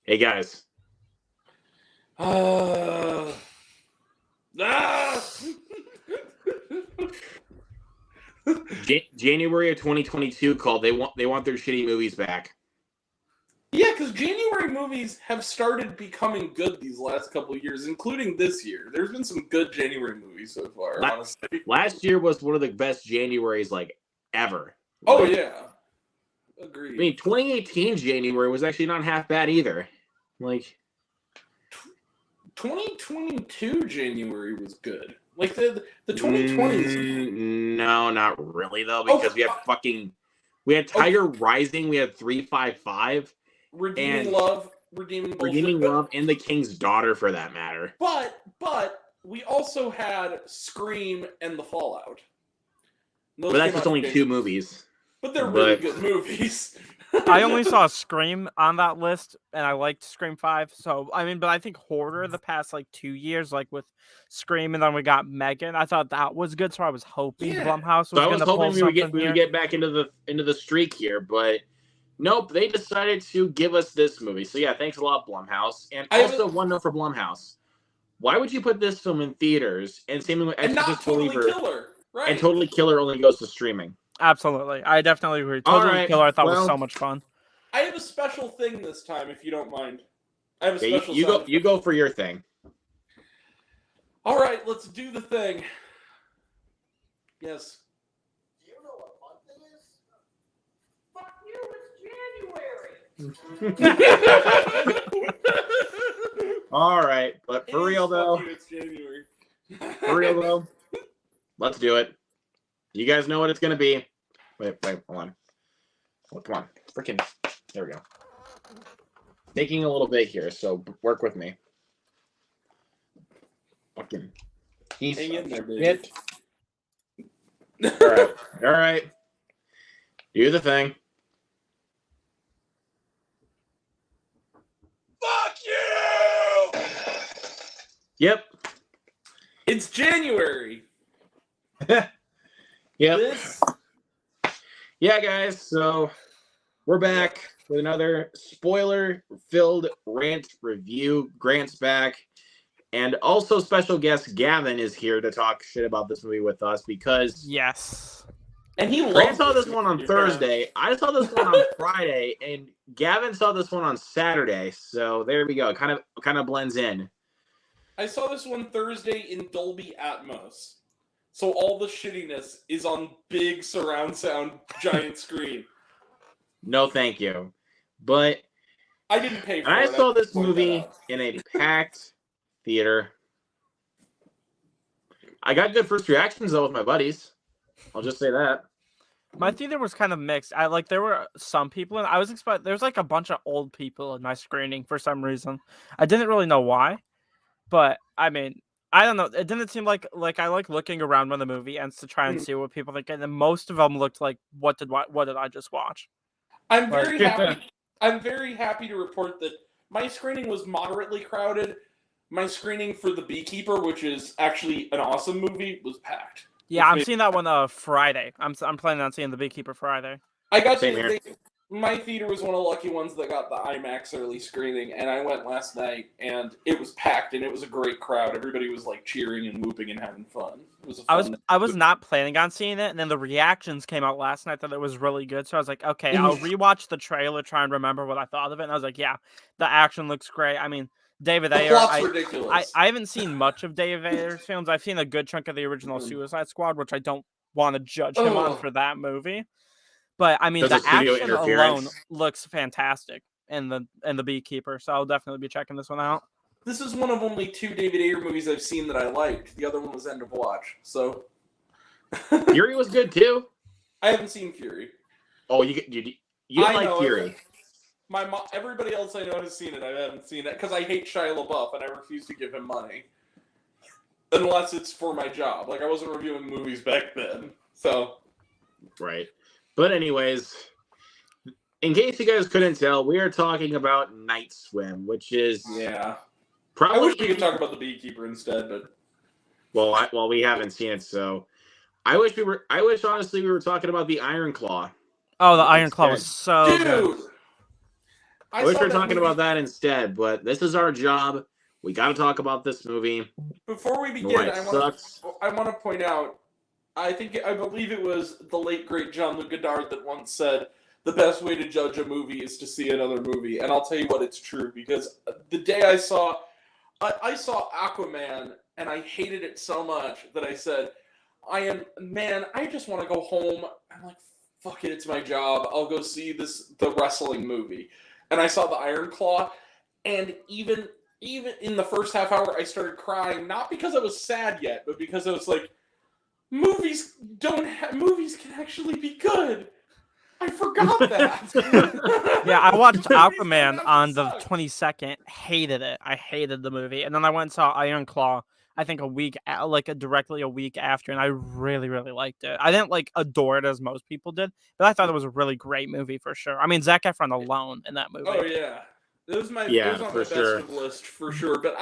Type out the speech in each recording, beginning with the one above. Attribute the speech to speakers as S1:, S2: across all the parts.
S1: Hey guys.
S2: Ah!
S1: January of 2022 called. They want their shitty movies back.
S2: Yeah, because January movies have started becoming good these last couple of years, including this year. There's been some good January movies so far, honestly.
S1: Last year was one of the best Januaries ever.
S2: Oh yeah, agreed.
S1: I mean, 2018 January was actually not half bad either.
S2: 2022 January was good. Like the 2020s.
S1: No, not really though, because we had Tiger Rising, we had 355,
S2: Redeeming Love,
S1: Redeeming Love, and The King's Daughter for that matter.
S2: But we also had Scream and The Fallout.
S1: But that's just only 2 movies.
S2: But they're really good movies.
S3: I only saw Scream on that list, and I liked Scream 5. So, but I think horror the past, 2 years, with Scream, and then we got Megan, I thought that was good, so I was hoping Blumhouse was going to pull something here.
S1: we would get back into the streak here, but nope, they decided to give us this movie. So, yeah, thanks a lot, Blumhouse. And also, one note for Blumhouse. Why would you put this film in theaters and same with Exorcist Believer,
S2: right?
S1: And Totally Killer only goes to streaming?
S3: Absolutely. I definitely agree. Totally Killer I thought was so much fun.
S2: I have a special thing this time, if you don't mind. I have a special
S1: you go for your thing.
S2: All right, let's do the thing. Yes.
S4: Do you know what month it is? Fuck you, it's January.
S1: All right, but for real though,
S2: it's January.
S1: For real though, let's do it. You guys know what it's gonna be. Wait, hold on. Oh, come on, freaking. There we go. Taking a little bit here, so work with me. Fucking.
S2: Hang in there, baby.
S1: All right. Do the thing.
S2: Fuck you!
S1: Yep.
S2: It's January.
S1: Yep. Yeah, guys. So we're back with another spoiler-filled rant review. Grant's back. And also special guest Gavin is here to talk shit about this movie with us because...
S3: Yes.
S2: And
S1: Grant saw this one on Thursday. I saw this one on Friday. And Gavin saw this one on Saturday. So there we go. It kind of blends in.
S2: I saw this one Thursday in Dolby Atmos. So all the shittiness is on big surround sound giant screen.
S1: No, thank you. But
S2: I didn't pay for it.
S1: I saw this movie in a packed theater. I got good first reactions though with my buddies. I'll just say that.
S3: My theater was kind of mixed. There were some people, and I was expecting there was a bunch of old people in my screening for some reason. I didn't really know why, but I don't know. It didn't seem like I like looking around when the movie ends to try and see what people think, and most of them looked like what did I just watch?
S2: I'm very happy. I'm very happy to report that my screening was moderately crowded. My screening for The Beekeeper, which is actually an awesome movie, was packed.
S3: Yeah, I'm seeing that one Friday. I'm planning on seeing The Beekeeper Friday.
S2: I got my theater was one of the lucky ones that got the IMAX early screening, and I went last night, and it was packed, and it was a great crowd. Everybody was cheering and whooping and having fun. It was a fun
S3: I was not planning on seeing it, and then the reactions came out last night that it was really good. So I was like, okay, I'll rewatch the trailer, try and remember what I thought of it. And I was like, yeah, the action looks great. David Ayer.
S2: Ridiculous.
S3: I haven't seen much of David Ayer's films. I've seen a good chunk of the original Suicide Squad, which I don't want to judge him on for that movie. But the action alone looks fantastic in the Beekeeper, so I'll definitely be checking this one out.
S2: This is one of only 2 David Ayer movies I've seen that I liked. The other one was End of Watch. So
S1: Fury was good too.
S2: I haven't seen Fury.
S1: Oh, you like Fury?
S2: My mom, everybody else I know has seen it. I haven't seen it because I hate Shia LaBeouf and I refuse to give him money unless it's for my job. I wasn't reviewing movies back then, so
S1: right. But anyways, in case you guys couldn't tell, we are talking about Night Swim, which is probably.
S2: I wish we could talk about The Beekeeper instead, but
S1: well, we haven't seen it, so I wish honestly we were talking about the Iron Claw.
S3: Oh, the Iron Claw was so good.
S1: I wish we were talking about that instead, but this is our job. We got to talk about this movie.
S2: Before we begin,
S1: Right,
S2: I want to point out, I believe it was the late great Jean-Luc Godard that once said, the best way to judge a movie is to see another movie. And I'll tell you what, it's true, because the day I saw Aquaman, and I hated it so much that I said, I just want to go home. I'm like, fuck it, it's my job. I'll go see the wrestling movie. And I saw the Iron Claw, and even in the first half hour, I started crying, not because I was sad yet, but because I was like, movies can actually be good. I forgot that.
S3: Yeah, I watched Aquaman on the 22nd. Hated it. I hated the movie, and then I went and saw Iron Claw. I think directly a week after, and I really, really liked it. I didn't adore it as most people did, but I thought it was a really great movie for sure. I mean, Zac Efron alone in that movie.
S2: Oh yeah, it was on my best of list for sure. But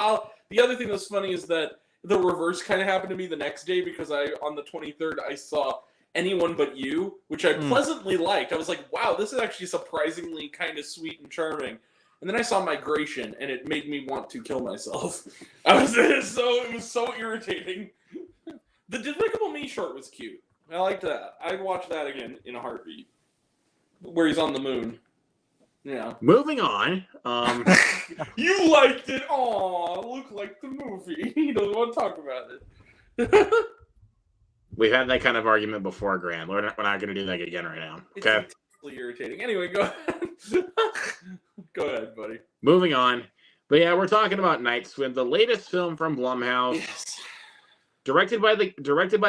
S2: the other thing that's funny is that the reverse kind of happened to me the next day, because on the 23rd I saw Anyone But You, which I pleasantly liked. I was like, wow, this is actually surprisingly kind of sweet and charming. And then I saw Migration, and it made me want to kill myself. It was so irritating. The Despicable Me short was cute. I liked that. I'd watch that again in a heartbeat. Where he's on the moon. Yeah.
S1: Moving on.
S2: You liked it. Aw, Luke liked the movie. He doesn't want to talk about it.
S1: We've had that kind of argument before, Grant. We're not going to do that again right now. Okay.
S2: It's intensely irritating. Anyway, go ahead. Go ahead, buddy.
S1: Moving on. But yeah, we're talking about Night Swim, the latest film from Blumhouse.
S2: Yes.
S1: Directed by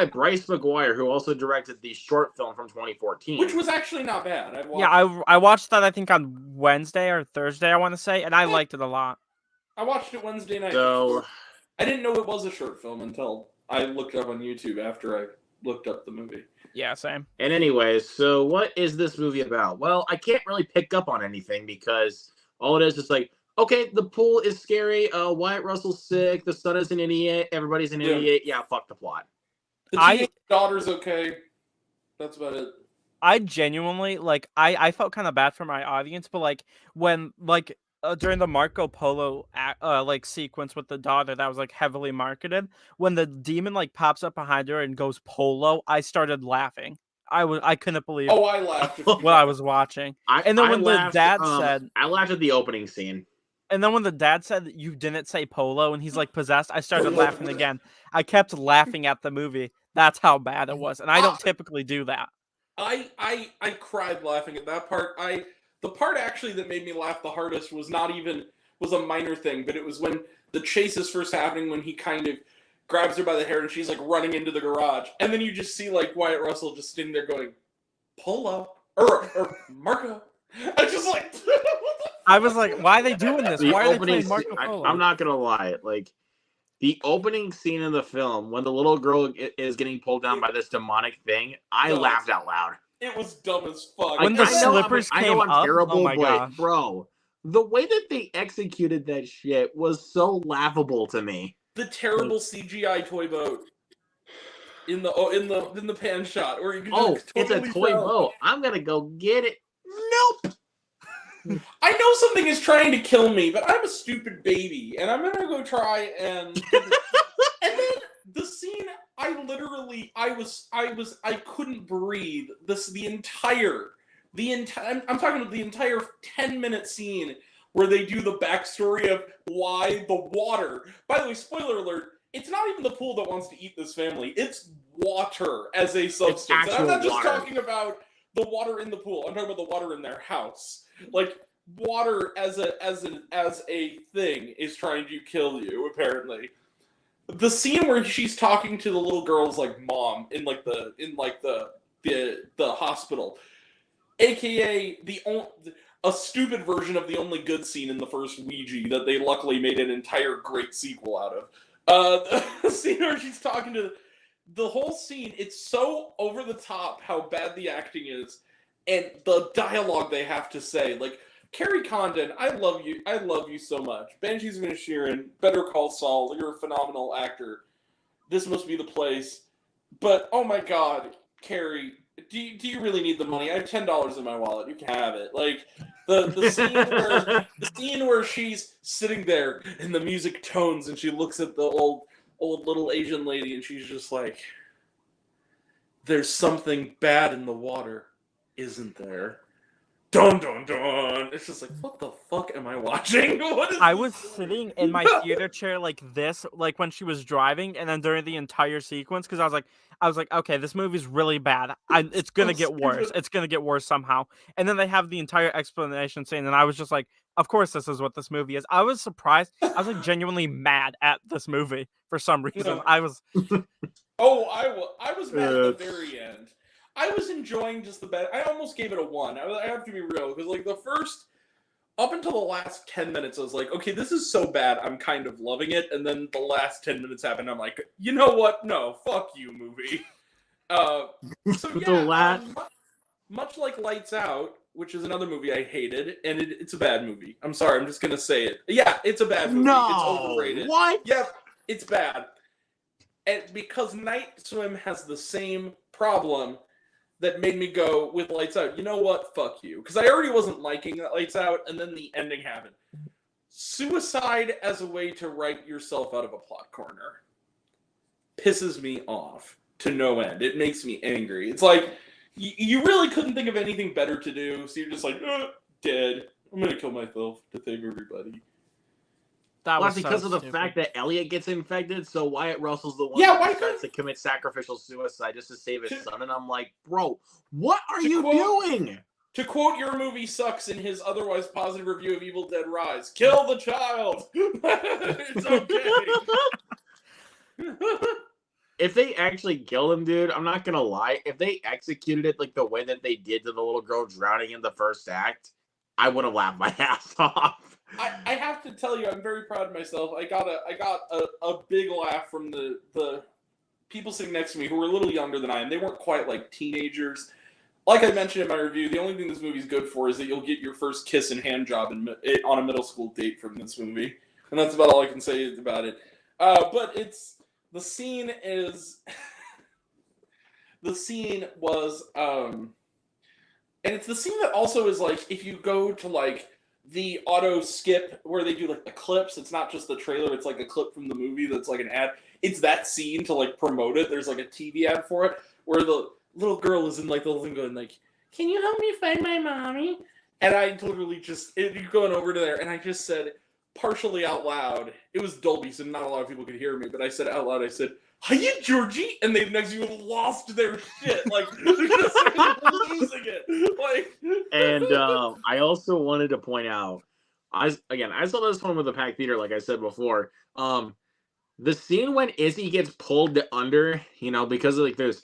S1: Bryce McGuire, who also directed the short film from 2014.
S2: Which was actually not bad.
S3: I watched that, I think, on Wednesday or Thursday, I want to say, and I liked it a lot.
S2: I watched it Wednesday night.
S1: So,
S2: I didn't know it was a short film until I looked up on YouTube after I looked up the movie.
S3: Yeah, same.
S1: And anyways, so what is this movie about? Well, I can't really pick up on anything because all it is like, okay, the pool is scary. Wyatt Russell's sick. The son is an idiot. Everybody's an idiot. Yeah, fuck the plot.
S2: The daughter's okay. That's about it.
S3: I genuinely I felt kind of bad for my audience, but when during the Marco Polo sequence with the daughter that was heavily marketed, when the demon pops up behind her and goes polo, I started laughing. I couldn't believe
S2: I laughed
S3: what I was watching. And then the dad said,
S1: I laughed at the opening scene.
S3: And then when the dad said you didn't say polo and he's possessed, I started laughing again. I kept laughing at the movie. That's how bad it was. And I don't typically do that.
S2: I cried laughing at that part. The part actually that made me laugh the hardest was a minor thing, but it was when the chase is first happening, when he kind of grabs her by the hair and she's running into the garage, and then you just see Wyatt Russell just sitting there going, "Polo or Marco." I just
S3: I was like, why are they doing this? Why are they playing Marco Polo?
S1: I'm not gonna lie, the opening scene in the film when the little girl is getting pulled down by this demonic thing, I laughed out loud.
S2: It was dumb as fuck.
S3: When the slippers came up,
S1: terrible,
S3: oh my gosh.
S1: Bro, the way that they executed that shit was so laughable to me.
S2: The terrible CGI toy boat in the pan shot, or
S1: it's a toy boat. I'm gonna go get it. Nope.
S2: I know something is trying to kill me, but I'm a stupid baby, and I'm gonna go try and. And then the scene, I couldn't breathe. I'm talking about the entire 10-minute scene where they do the backstory of why the water. By the way, spoiler alert, it's not even the pool that wants to eat this family. It's water as a substance. And I'm not just talking about the water in the pool. I'm talking about the water in their house. Water as a thing is trying to kill you, apparently. The scene where she's talking to the little girl's mom in the hospital, aka a stupid version of the only good scene in the first Ouija that they luckily made an entire great sequel out of. The scene where she's talking to the whole scene, it's so over the top how bad the acting is, and the dialogue they have to say. Carrie Condon, I love you so much. Banshees of Inisherin, Better Call Saul, you're a phenomenal actor. This must be the place. But, oh my god, Carrie, do you really need the money? I have $10 in my wallet. You can have it. The scene where she's sitting there and the music tones and she looks at the old little Asian lady and she's just like, "There's something bad in the water, isn't there?" Dun dun dun. It's just like, what the fuck am I watching?
S3: I was sitting in my theater chair like this, like when she was driving, and then during the entire sequence, because I was like, okay, this movie's really bad. It's gonna get worse. It's gonna get worse somehow. And then they have the entire explanation scene, and I was just like, of course, this is what this movie is. I was surprised. I was like genuinely mad at this movie for some reason. I was.
S2: I was mad at the very end. I was enjoying just the best. I almost gave it a 1. I have to be real, because like the first, up until the last 10 minutes, I was like, okay, this is so bad, I'm kind of loving it. And then the last 10 minutes happened, I'm like, you know what? No, fuck you, movie. So yeah, much like Lights Out, which is another movie I hated, and it's a bad movie. I'm sorry, I'm just gonna say it. Yeah, it's a bad movie.
S1: No,
S2: it's overrated.
S1: What?
S2: Yep, it's bad. And because Night Swim has the same problem that made me go with Lights Out, you know what? Fuck you. Because I already wasn't liking that Lights Out, and then the ending happened. Suicide as a way to write yourself out of a plot corner pisses me off to no end. It makes me angry. It's like, you really couldn't think of anything better to do, so you're just like, dead. I'm going to kill myself to save everybody.
S3: That was
S1: because
S3: so
S1: of the
S3: stupid.
S1: fact that Elliot gets infected, so Wyatt Russell's the one
S2: why
S1: decides to commit sacrificial suicide just to save his son, and I'm like, bro, what are you doing?
S2: To quote Your Movie Sucks in his otherwise positive review of Evil Dead Rise, kill the child! It's okay!
S1: If they actually killed him, dude, I'm not gonna lie, if they executed it like the way that they did to the little girl drowning in the first act, I would have laughed my ass off.
S2: I have to tell you, I'm very proud of myself. I got a big laugh from the people sitting next to me who were a little younger than I am. They weren't quite like teenagers. Like I mentioned in my review, the only thing this movie's good for is that you'll get your first kiss and hand job on a middle school date from this movie, and that's about all I can say about it. But the scene was, and it's the scene that also is like, if you go to like the auto skip where they do like the clips, it's not just the trailer, it's like a clip from the movie that's like an ad. It's that scene to like promote it. There's like a TV ad for it where the little girl is in like the little thing going like, "Can you help me find my mommy?" And I literally going over to there, and I just said, partially out loud, it was Dolby, so not a lot of people could hear me, but I said out loud, I said, "Hiya, Georgie," and they next to you lost their shit. Like, they're just losing it. Like,
S1: and I also wanted to point out, I saw this one with the packed theater, like I said before. The scene when Izzy gets pulled under, because like there's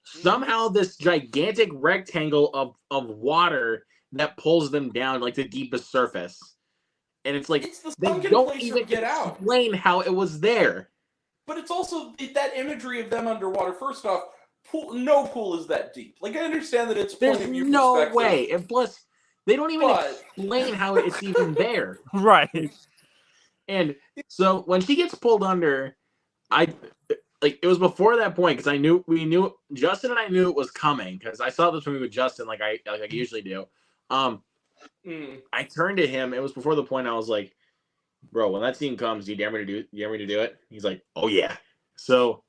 S1: somehow this gigantic rectangle of water that pulls them down like the deepest surface, and it's like
S2: it's the
S1: they
S2: sunken
S1: don't
S2: place
S1: even
S2: get out.
S1: explain how it was there.
S2: But it's also that imagery of them underwater. First off, no pool is that deep. Like, I understand that it's
S1: There's
S2: point of view
S1: no
S2: perspective.
S1: way, and plus they don't even explain how it's even there.
S3: Right.
S1: And so when she gets pulled under, it was before that point, because Justin and I knew it was coming, because I saw this movie with Justin like I usually do. I turned to him. It was before the point I was like, "Bro, when that scene comes, do you dare me to do it?" He's like, "Oh yeah." So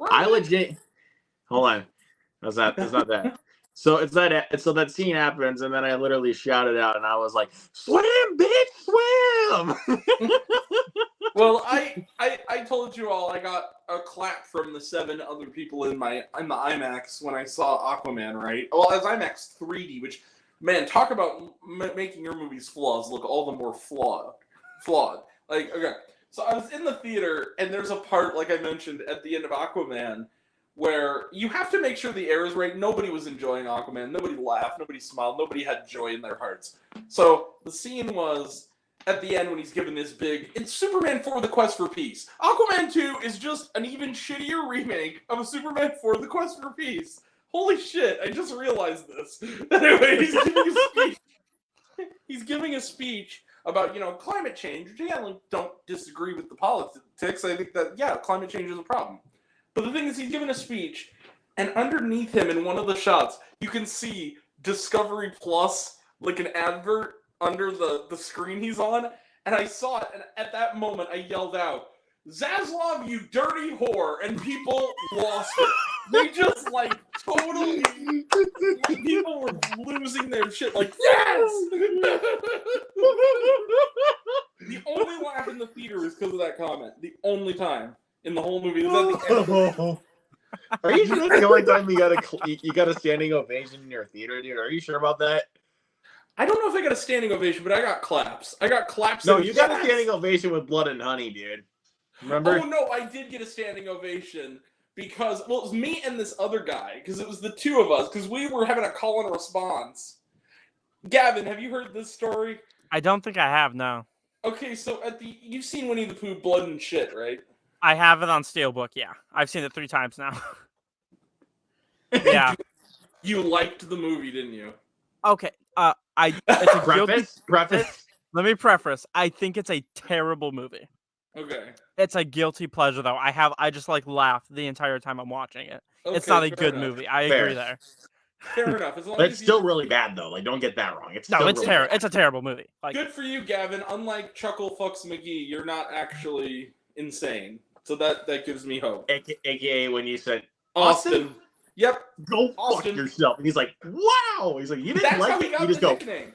S1: I legit. Hold on. That's not that. So it's that. So that scene happens, and then I literally shouted out, and I was like, "Swim, bitch, swim!"
S2: Well, I told you all I got a clap from the 7 other people in the IMAX when I saw Aquaman, right? Well, as IMAX 3D, which, man, talk about making your movie's flaws look all the more flawed. Like, okay, so I was in the theater, and there's a part, like I mentioned, at the end of Aquaman, where you have to make sure the air is right. Nobody was enjoying Aquaman. Nobody laughed. Nobody smiled. Nobody had joy in their hearts. So the scene was at the end when he's given this big, it's Superman 4: The Quest for Peace. Aquaman 2 is just an even shittier remake of a Superman 4: The Quest for Peace. Holy shit, I just realized this. Anyway, he's giving a speech. He's giving a speech about, climate change, which, I don't disagree with the politics. I think that, climate change is a problem. But the thing is, he's giving a speech, and underneath him in one of the shots, you can see Discovery Plus, like an advert under the screen he's on, and I saw it, and at that moment I yelled out, "Zaslav, you dirty whore!" And people lost it. They just like totally. People were losing their shit. Like, yes! The only laugh in the theater was because of that comment. The only time in the whole movie was at the end.
S1: Are you sure that's the only time you got a standing ovation in your theater, dude? Are you sure about that?
S2: I don't know if I got a standing ovation, but I got claps. I got claps.
S1: No, you got a standing ovation with Blood and Honey, dude. Remember?
S2: Oh no, I did get a standing ovation because it was me and this other guy because it was the two of us because we were having a call and response. Gavin, have you heard this story?
S3: I don't think I have. No.
S2: Okay, so you've seen Winnie the Pooh, Blood and Shit, right?
S3: I have it on Steelbook. Yeah, I've seen it 3 times now. Yeah.
S2: You liked the movie, didn't you?
S3: Okay. It's a
S1: preface.
S3: Let me preface. I think it's a terrible movie.
S2: Okay.
S3: It's a guilty pleasure, though. I just like laugh the entire time I'm watching it.
S2: Okay,
S3: it's not a good
S2: enough.
S3: movie. I agree there.
S2: Fair enough. As long
S1: But
S2: as
S1: it's still really bad, though. Like, don't get that wrong. It's
S3: terrible. It's a terrible movie. Like,
S2: good for you, Gavin. Unlike Chuckle Fucks McGee, you're not actually insane. So that gives me hope.
S1: AKA when you said,
S2: Austin. Yep.
S1: Go
S2: Austin.
S1: fuck yourself. And he's like, wow. He's like, you didn't
S2: That's
S1: like
S2: how
S1: it?
S2: we got
S1: You just
S2: the
S1: go.
S2: nickname.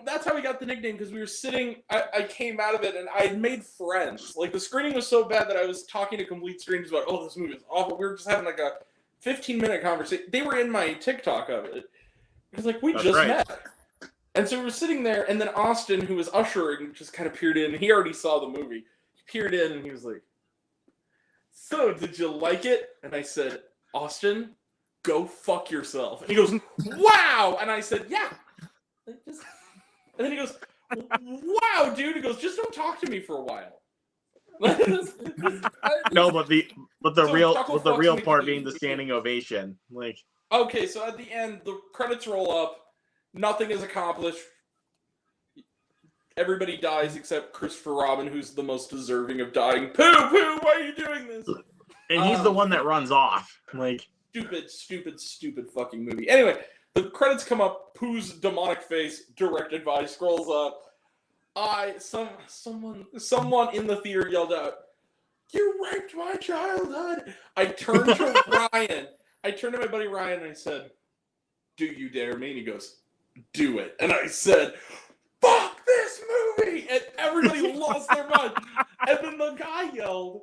S2: That's how we got the nickname because we were sitting. I came out of it and I had made friends. Like the screening was so bad that I was talking to complete strangers about, oh, this movie is awful. We were just having like a 15-minute conversation. They were in my TikTok of it. It was like we just met. And so we were sitting there, and then Austin, who was ushering, just kind of peered in. He already saw the movie. He peered in and he was like, "So, did you like it?" And I said, "Austin, go fuck yourself." And he goes, "Wow!" And I said, "Yeah." And then he goes, "Wow, dude." He goes, "Just don't talk to me for a while."
S1: No, but the
S2: So
S1: real part being the standing ovation. Like,
S2: okay, so at the end, the credits roll up. Nothing is accomplished. Everybody dies except Christopher Robin, who's the most deserving of dying. Pooh, why are you doing this?
S1: and he's the one that runs off. Like,
S2: stupid fucking movie. Anyway, the credits come up. Pooh's demonic face, directed by, scrolls up. Someone in the theater yelled out, "You raped my childhood!" I turned to Ryan. I turned to my buddy Ryan and I said, "Do you dare me?" And he goes, "Do it." And I said, "Fuck this movie!" And everybody lost their mind. And then the guy yelled,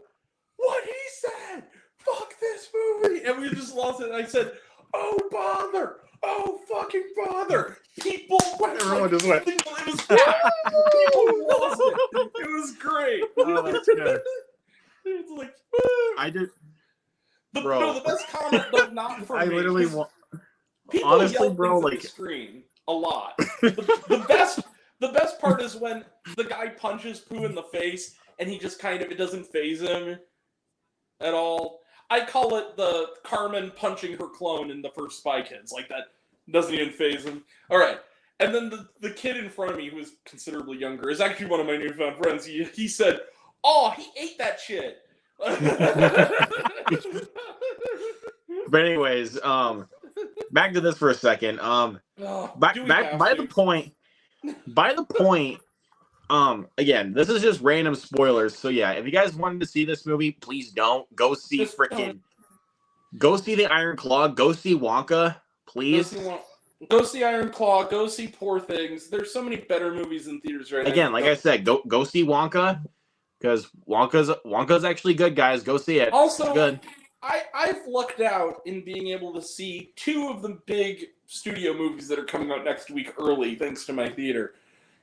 S2: "What he said! Fuck this movie!" And we just lost it. And I said, "Oh, bother! Oh, fucking bother!" People went.
S1: Everyone just went.
S2: It was people lost it. It was great.
S3: Oh, that's good.
S2: It's like,
S1: I did.
S2: the best comment, though, not for
S1: I
S2: me.
S1: literally
S2: 'cause
S1: want.
S2: People
S1: Honestly,
S2: yell
S1: bro,
S2: things
S1: like
S2: at the screen a lot. The best part is when the guy punches Pooh in the face and he just it doesn't faze him at all. I call it the Carmen punching her clone in the first Spy Kids. Like that doesn't even faze him. All right. And then the kid in front of me, who is considerably younger, is actually one of my newfound friends. He said, "Oh, he ate that shit."
S1: But anyways, back to this for a second. By the point, again, this is just random spoilers. So yeah, if you guys wanted to see this movie, please don't go see go see the Iron Claw, go see Wonka, please.
S2: Go see Iron Claw, go see Poor Things. There's so many better movies in theaters right now.
S1: Again, like I said, go see Wonka, because Wonka's actually good, guys. Go see it.
S2: Also,
S1: it's good.
S2: I've lucked out in being able to see 2 of the big studio movies that are coming out next week early, thanks to my theater.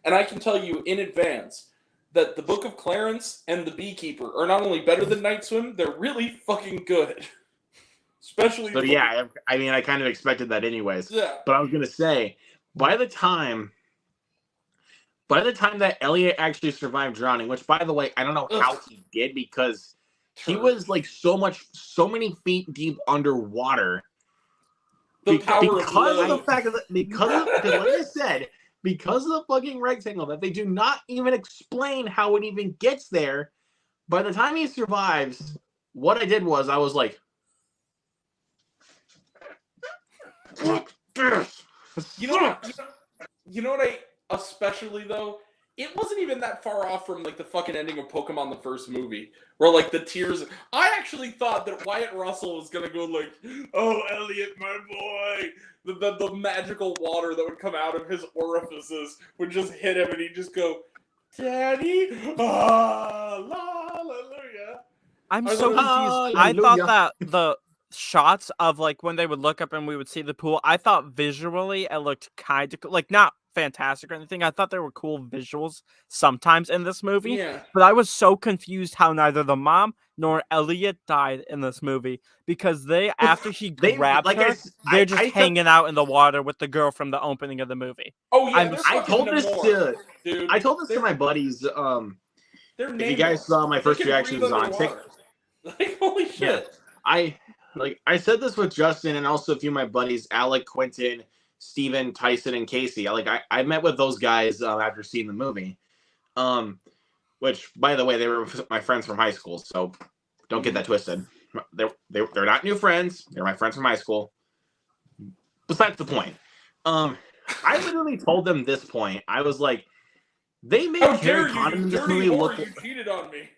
S2: And I can tell you in advance that The Book of Clarence and The Beekeeper are not only better than Night Swim, they're really fucking good. Especially.
S1: So yeah, I mean, I kind of expected that anyways.
S2: Yeah.
S1: But I was gonna say, by the time that Elliot actually survived drowning, which by the way, I don't know how he did because he was like so many feet deep underwater. Because of the fact that like I said, because of the fucking rectangle that they do not even explain how it even gets there. By the time he survives, what I did was I was like,
S2: You know what especially though, it wasn't even that far off from like the fucking ending of Pokemon the first movie, where like the tears. I actually thought that Wyatt Russell was gonna go like, "Oh, Elliot, my boy," the magical water that would come out of his orifices would just hit him, and he'd just go, "Daddy, hallelujah."
S3: I'm
S2: I
S3: so
S2: thought-
S3: confused. I thought
S1: Hallelujah.
S3: that the shots of like when they would look up and we would see the pool, I thought visually it looked kind of like not fantastic or anything. I thought there were cool visuals sometimes in this movie,
S2: Yeah.
S3: but I was so confused how neither the mom nor Elliot died in this movie because they after he grabs her, they're just hanging out in the water with the girl from the opening of the movie.
S2: Oh yeah,
S3: I'm-
S2: they're
S1: I
S2: fucking
S1: told this
S2: Namor,
S1: to
S2: dude.
S1: I told this to
S2: They're-
S1: my buddies.
S2: They're
S1: If you guys
S2: Namor.
S1: saw my
S2: They
S1: first
S2: can
S1: reactions
S2: breathe
S1: on
S2: underwater. Like holy shit.
S1: I said this with Justin and also a few of my buddies, Alec, Quentin, Steven, Tyson, and Casey. I met with those guys after seeing the movie. Which by the way, they were my friends from high school, so don't get that twisted. They're not new friends. They're my friends from high school. Besides the point. I literally told them this point. I was like, they made
S2: How
S1: Carrie
S2: dare you,
S1: Condon in
S2: you
S1: this
S2: dirty
S1: movie
S2: whore,
S1: look.
S2: you cheated on me.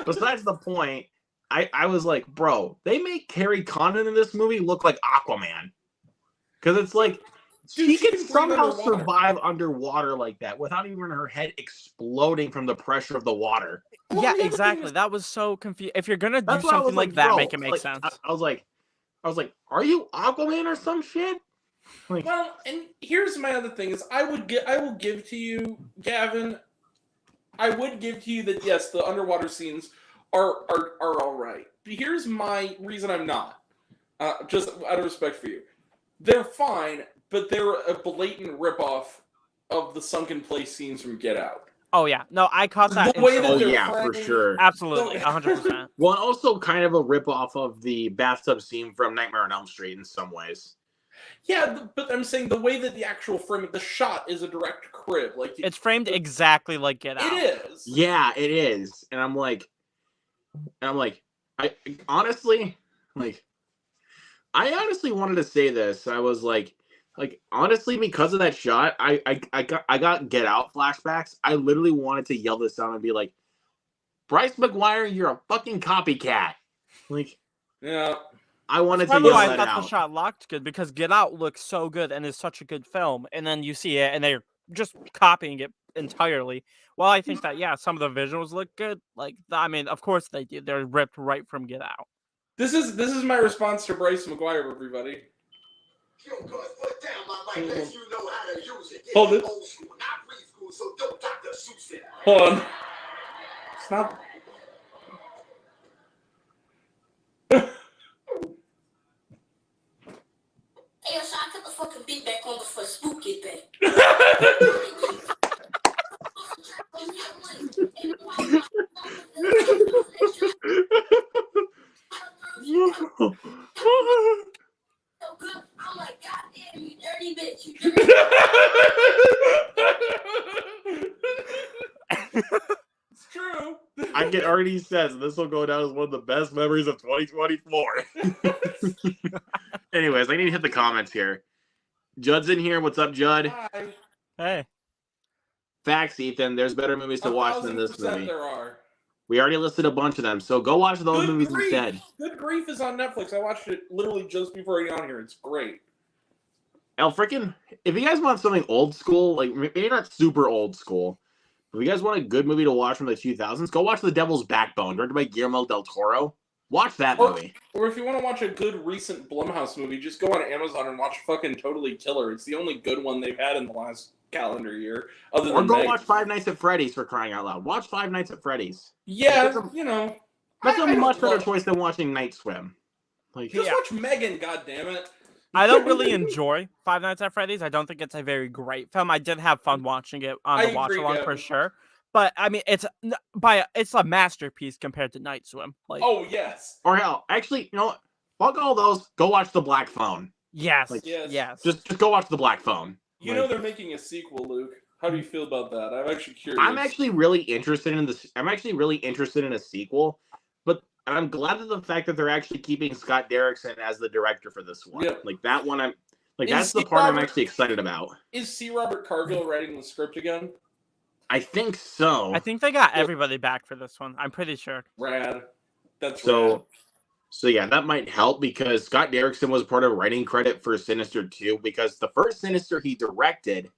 S1: Besides the point, I was like, bro, they make Carrie Condon in this movie look like Aquaman. Because it's like,
S2: Dude,
S1: she
S2: she
S1: can
S2: can breathe
S1: somehow
S2: underwater.
S1: survive underwater like that without even her head exploding from the pressure of the water.
S2: Well,
S3: Yeah,
S2: the other thing
S3: exactly.
S2: is-
S3: That was so confusing. If you're gonna do
S1: That's why I was
S3: something like
S1: like,
S3: that,
S1: bro,
S3: make it make
S1: like,
S3: sense.
S1: I was like, are you Aquaman or some shit? Like,
S2: Well, and here's my other thing is I will give to you, Gavin. I would give to you that yes, the underwater scenes are all right. But here's my reason I'm not. Just out of respect for you, they're fine, but they're a blatant ripoff of the sunken place scenes from Get Out.
S3: Oh yeah, no, I caught that.
S2: The way that
S1: oh
S3: instantly.
S2: they're
S1: yeah, for
S2: framed-
S1: sure.
S3: Absolutely, 100%.
S1: Well, and also kind of a rip off of the bathtub scene from Nightmare on Elm Street in some ways.
S2: Yeah, but I'm saying the way that the actual frame, the shot is a direct crib. Like
S3: It's framed exactly like Get Out.
S2: it is.
S1: Yeah, it is. And I'm like, I honestly, I honestly wanted to say this. I was like honestly, because of that shot, I got Get Out flashbacks. I literally wanted to yell this out and be like, Bryce McGuire, you're a fucking copycat. Like,
S2: Yeah.
S1: I wanted to
S3: Probably
S1: yell
S3: why I
S1: that
S3: thought
S1: out.
S3: the shot looked good because Get Out looks so good and is such a good film, and then you see it and they're just copying it entirely. Well, I think that yeah, some of the visuals look good. Like I mean, of course they did. They're ripped right from Get Out.
S2: This is my response to Bryce McGuire, everybody.
S5: Yo, cuz, put down my mic, let you know how to use it.
S2: Hold
S5: This
S2: it.
S5: is old school, not preschool, so don't Dr. Seuss it.
S2: Hold on. Stop.
S6: Hey, yo, so I cut the fucking beat back on before Spook get back. I'm like, goddamn, you dirty bitch, you dirty.
S2: It's true.
S1: I can already says this will go down as one of the best memories of 2024. Anyways, I need to hit the comments here. Judd's in here. What's up, Judd?
S2: Hi.
S3: Hey,
S1: Facts, Ethan. There's better movies to watch than this
S2: 1000%
S1: movie.
S2: There are.
S1: We already listed a bunch of them, so go watch those
S2: Good
S1: movies
S2: grief.
S1: instead.
S2: Good Grief is on Netflix. I watched it literally just before I got on here. It's great.
S1: If you guys want something old school, like maybe not super old school, but if you guys want a good movie to watch from the 2000s, go watch The Devil's Backbone, directed by Guillermo del Toro. Watch that movie.
S2: Or if you want to watch a good recent Blumhouse movie, just go on Amazon and watch fucking Totally Killer. It's the only good one they've had in the last calendar year. Other
S1: Or
S2: than
S1: go
S2: Meg.
S1: watch Five Nights at Freddy's, for crying out loud. Watch Five Nights at Freddy's.
S2: Yeah,
S1: That's a-
S2: you know.
S1: That's
S2: I
S1: a
S2: don't
S1: much better
S2: love-
S1: choice than watching Night Swim. Like,
S2: Just
S3: Yeah.
S2: watch Megan, goddammit.
S3: I don't really enjoy Five Nights at Freddy's. I don't think it's a very great film. I did have fun watching it on
S2: I
S3: the watch
S2: agree,
S3: along for
S2: Gavin.
S3: sure. But I mean, it's a masterpiece compared to Night Swim. Like,
S2: Oh, yes.
S1: or hell, actually, you know what? Fuck all those. Go watch The Black Phone.
S3: yes,
S1: like,
S2: Yes.
S3: yes.
S1: Just go watch The Black Phone.
S2: You know they're making a sequel, Luke. How do you feel about that? I'm actually curious.
S1: I'm actually really interested in this. I'm actually really interested in a sequel, but I'm glad that the fact that they're actually keeping Scott Derrickson as the director for this one.
S2: Yep.
S1: Like that one, Like,
S2: Is
S1: that's the
S2: C.
S1: part I'm
S2: Robert-
S1: actually excited about.
S2: Is C. Robert Cargill writing the script again?
S1: I think so.
S3: I think they got everybody back for this one. I'm pretty sure.
S2: Rad. That's
S1: So,
S2: rad.
S1: so yeah, that might help because Scott Derrickson was part of writing credit for Sinister 2 because the first Sinister he directed,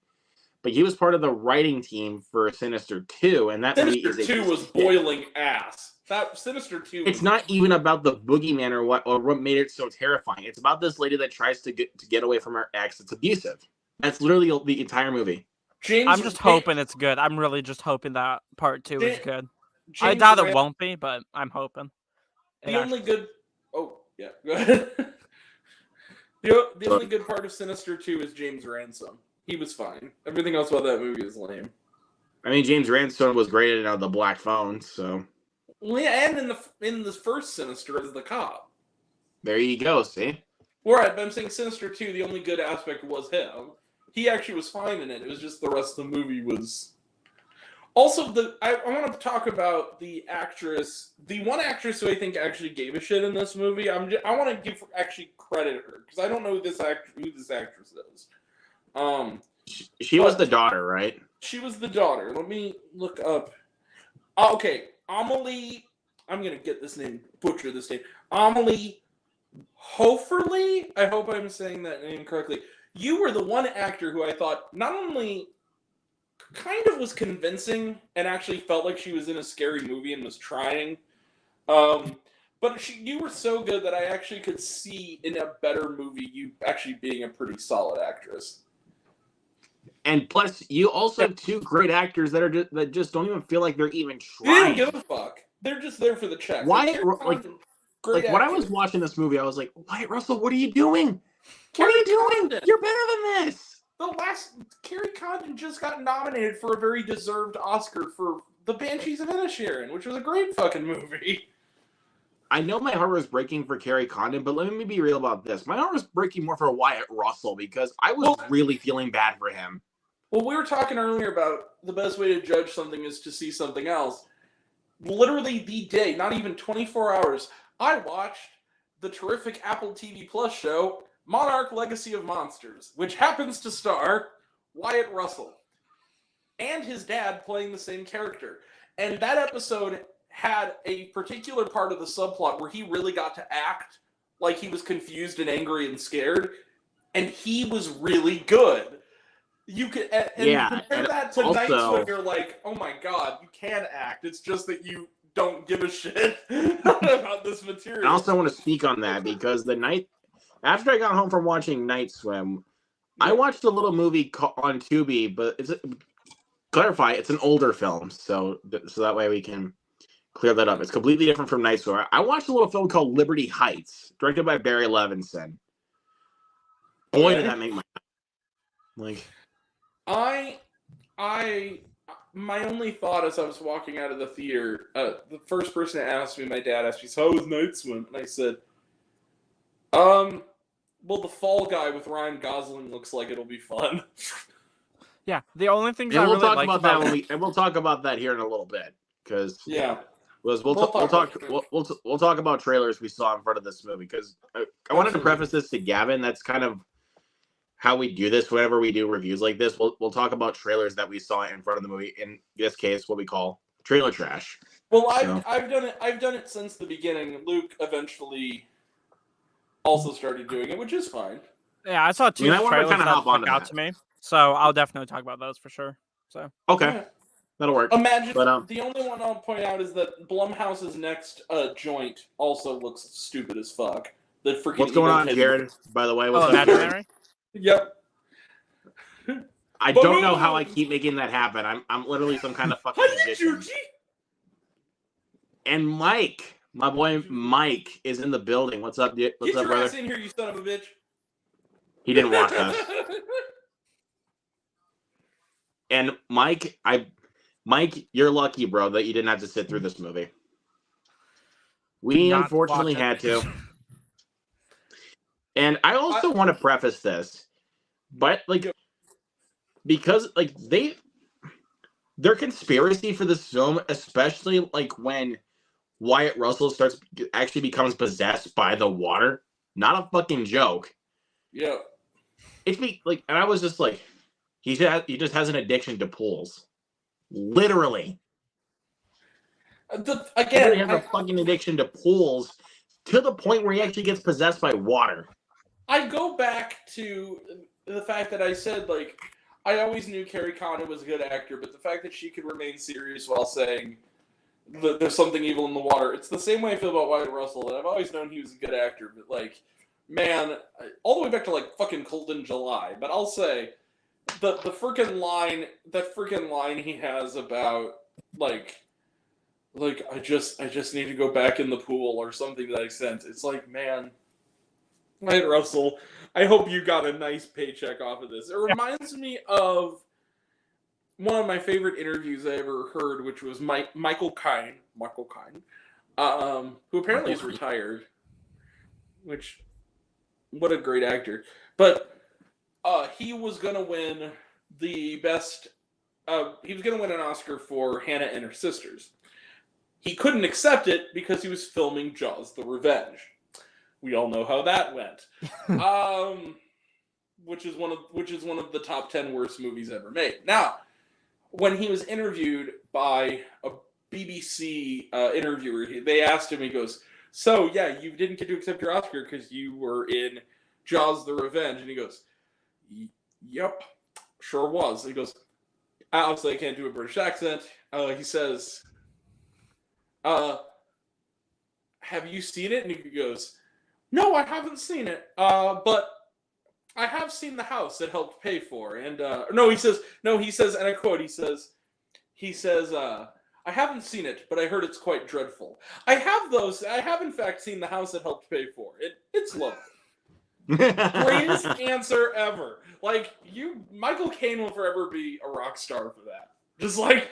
S1: but he was part of the writing team for Sinister 2, and that movie
S2: Sinister
S1: is a
S2: 2 was boiling ass. That Sinister 2
S1: It's not even about the boogeyman or what made it so terrifying. It's about this lady that tries to get away from her ex that's abusive. That's literally the entire movie.
S3: I'm just hoping it's good. I'm really just hoping that part 2 is good. I
S2: James
S3: doubt it
S2: Rand-
S3: won't be, but I'm hoping.
S2: The only good... Oh, yeah, go ahead. The only good part of Sinister 2 is James Ransom. He was fine. Everything else about that movie is lame.
S1: I mean, James Ransom was great in The Black Phone, so...
S2: Well, yeah, and in the first Sinister as the cop.
S1: There you go, see?
S2: Right, but I'm saying Sinister 2, the only good aspect was him. He actually was fine in it. It was just the rest of the movie was... Also, I want to talk about the actress. The one actress who I think actually gave a shit in this movie. I want to give actually credit her because I don't know who this actress is.
S1: She was the daughter, right?
S2: She was the daughter. Let me look up. Oh, okay, Amelie. I'm gonna get this name, butcher this name. Amelie Hoferly. I hope I'm saying that name correctly. You were the one actor who I thought not only kind of was convincing and actually felt like she was in a scary movie and was trying. But you were so good that I actually could see in a better movie you actually being a pretty solid actress.
S1: And plus, you also have two great actors that just don't even feel like they're even
S2: They didn't
S1: trying.
S2: give a fuck. They're just there for the check.
S1: Why? Like when I was watching this movie, I was like, Wyatt Russell, what are you doing? What are you doing? You're better than this.
S2: Carrie Condon just got nominated for a very deserved Oscar for The Banshees of Inisherin, which was a great fucking movie.
S1: I know my heart was breaking for Carrie Condon, but let me be real about this. My heart was breaking more for Wyatt Russell because I was really feeling bad for him.
S2: Well, we were talking earlier about the best way to judge something is to see something else. Literally the day, not even 24 hours, I watched the terrific Apple TV Plus show Monarch Legacy of Monsters, which happens to star Wyatt Russell and his dad playing the same character. And that episode had a particular part of the subplot where he really got to act like he was confused and angry and scared, and he was really good. You could compare that to
S1: also,
S2: nights when you're like, oh my god, you can act. It's just that you don't give a shit about this material.
S1: I also want to speak on that because the night after I got home from watching Night Swim, I watched a little movie on Tubi, but clarify, it's an older film, so that way we can clear that up. It's completely different from Night Swim. I watched a little film called Liberty Heights, directed by Barry Levinson. Boy, did that make my
S2: my only thought as I was walking out of the theater, the first person that asked me, my dad asked me, so how was Night Swim? And I said, well, the Fall Guy with Ryan Gosling looks like it'll be fun.
S3: Yeah, the only things
S1: and
S3: I
S1: we'll
S3: really
S1: talk
S3: like
S1: about that and we'll talk about that here in a little bit because we'll talk about trailers we saw in front of this movie because I wanted to preface this to Gavin. That's kind of how we do this whenever we do reviews like this. We'll talk about trailers that we saw in front of the movie. In this case, what we call trailer trash.
S2: Well, I've done it since the beginning. Luke eventually also started doing it, which is fine.
S3: Yeah, I saw two trailers that stuck out to me, so I'll definitely talk about those for sure. So
S1: okay, that'll work.
S2: Imagine the only one I'll point out is that Blumhouse's next joint also looks stupid as fuck.
S1: What's going on, Jared? By the way, what's up?
S3: Imaginary?
S2: Yep.
S1: I don't know how I keep making that happen. I'm literally some kind of fucking magician. And Mike, my boy Mike, is in the building. What's up, dude? What's up, brother?
S2: Get your ass in here, you son of a bitch.
S1: He didn't watch us. And Mike, you're lucky, bro, that you didn't have to sit through this movie. We unfortunately had to. And I also want to preface this, but because their conspiracy for this film, especially when Wyatt Russell actually becomes possessed by the water, not a fucking joke.
S2: Yeah.
S1: like, and I was just like, he just has an addiction to pools, literally. He
S2: Again,
S1: has a fucking addiction to pools to the point where he actually gets possessed by water.
S2: I go back to the fact that I said, like, I always knew Carrie Condon was a good actor, but the fact that she could remain serious while saying that there's something evil in the water, it's the same way I feel about Wyatt Russell. And I've always known he was a good actor, but, like, man, all the way back to, like, fucking Cold in July. But I'll say, the freaking line, that freaking line he has about, like, I just need to go back in the pool or something to that extent. It's like, man, Wyatt Russell, I hope you got a nice paycheck off of this. It reminds me of one of my favorite interviews I ever heard, which was Michael Caine, who apparently is retired. Which, what a great actor! But he was gonna win the best. He was gonna win an Oscar for Hannah and Her Sisters. He couldn't accept it because he was filming Jaws: The Revenge. We all know how that went. Which is one of the top 10 worst movies ever made. Now, when he was interviewed by a BBC interviewer, they asked him, he goes, "So, yeah, you didn't get to accept your Oscar because you were in Jaws: The Revenge." And he goes, "Yep, sure was." He goes, "Obviously, I can't do a British accent." He says, "Have you seen it?" And he goes, "No, I haven't seen it, but I have seen the house it helped pay for." And he says, and I quote, he says, "I haven't seen it, but I heard it's quite dreadful. I have in fact seen the house it helped pay for. It's lovely." Greatest answer ever. Like, Michael Caine will forever be a rock star for that. Just like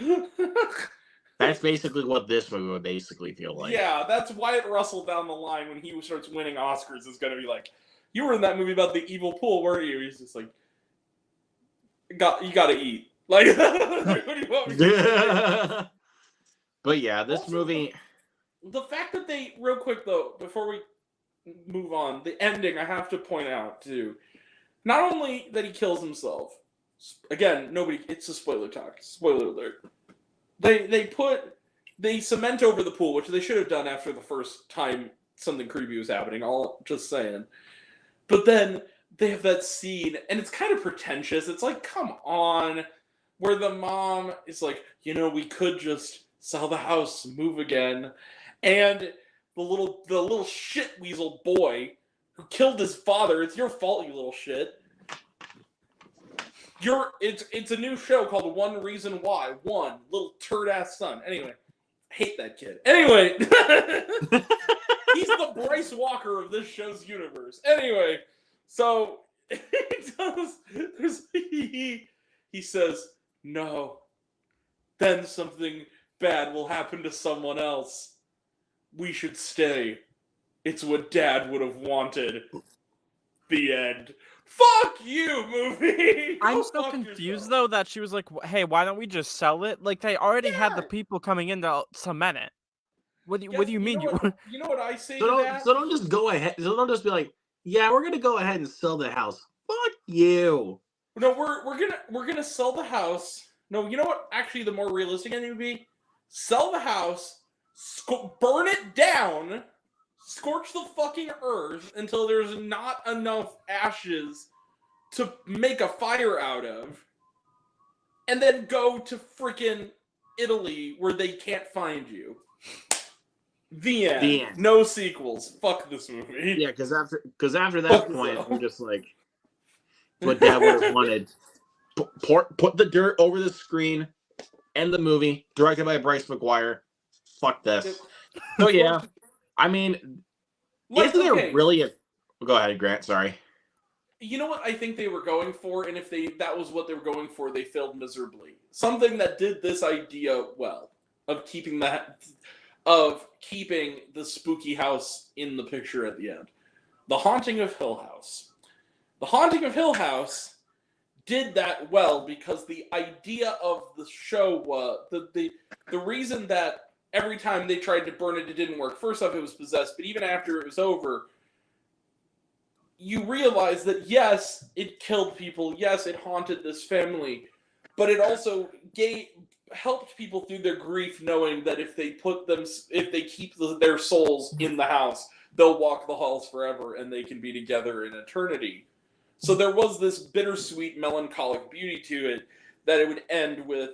S1: That's basically what this movie would basically feel like.
S2: Yeah, that's Wyatt Russell down the line when he starts winning Oscars is going to be like, "You were in that movie about the evil pool, weren't you?" He's just like, you got to eat. Like, what do you want me to say?
S1: But yeah, this
S2: Also,
S1: movie.
S2: The fact that they, real quick though, before we move on, the ending I have to point out too. Not only that he kills himself. Again, it's a spoiler talk. Spoiler alert. They cement over the pool, which they should have done after the first time something creepy was happening. All just saying. But then they have that scene, and it's kind of pretentious. It's like, come on, where the mom is like, we could just sell the house, move again, and the little shit weasel boy who killed his father. It's your fault, you little shit. It's a new show called One Reason Why. One little turd ass son. Anyway, hate that kid. Anyway, he's the Bryce Walker of this show's universe. Anyway, so he says, "No, then something bad will happen to someone else. We should stay. It's what Dad would have wanted." The end. Fuck you, movie!
S3: I'm so confused though that she was like, "Hey, why don't we just sell it?" Like they already had the people coming in to cement it. What do you mean?
S2: You know what I say
S1: So
S2: to
S1: don't
S2: that?
S1: so don't just go ahead. So don't just be like, "Yeah, we're gonna go ahead and sell the house." Fuck you.
S2: No, we're gonna sell the house. No, you know what? Actually, the more realistic ending would be sell the house, burn it down, scorch the fucking earth until there's not enough ashes to make a fire out of, and then go to freaking Italy where they can't find you. The end.
S1: The end.
S2: No sequels. Fuck this movie.
S1: Yeah, because after that
S2: Fuck
S1: point,
S2: yourself.
S1: I'm just like, what Dad would have wanted. Put the dirt over the screen. End the movie. Directed by Bryce McGuire. Fuck this. So yeah, I mean, isn't there really a? Go ahead, Grant. Sorry.
S2: You know what I think they were going for, and if that was what they were going for, they failed miserably. Something that did this idea well of keeping the spooky house in the picture at the end. The Haunting of Hill House. The Haunting of Hill House did that well because the idea of the show was the reason that every time they tried to burn it, it didn't work. First off, it was possessed, but even after it was over, you realize that yes, it killed people, yes, it haunted this family, but it also helped people through their grief, knowing that if they keep their souls in the house, they'll walk the halls forever and they can be together in eternity. So there was this bittersweet, melancholic beauty to it, that it would end with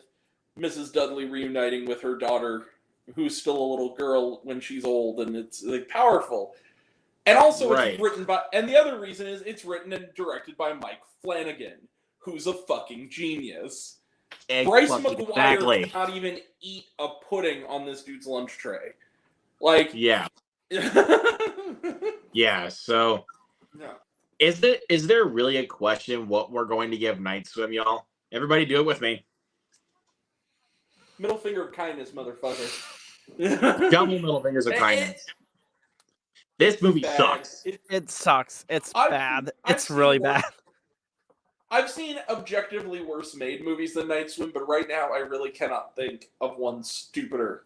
S2: Mrs. Dudley reuniting with her daughter, who's still a little girl when she's old, and it's like powerful. And also,
S1: Right.
S2: it's written by, and the other reason is it's written and directed by Mike Flanagan, who's a fucking genius. Bryce McGuire
S1: Exactly.
S2: could not even eat a pudding on this dude's lunch tray. Like,
S1: Yeah. Yeah. So,
S2: no.
S1: is there really a question what we're going to give Night Swim, y'all? Everybody, do it with me.
S2: Middle finger of kindness, motherfucker.
S1: Double middle fingers of kindness. This movie
S2: bad.
S1: sucks.
S3: It sucks. It's bad.
S2: I've
S3: It's
S2: seen
S3: really
S2: worse-
S3: bad.
S2: I've seen objectively worse made movies than Night Swim, but right now I really cannot think of one stupider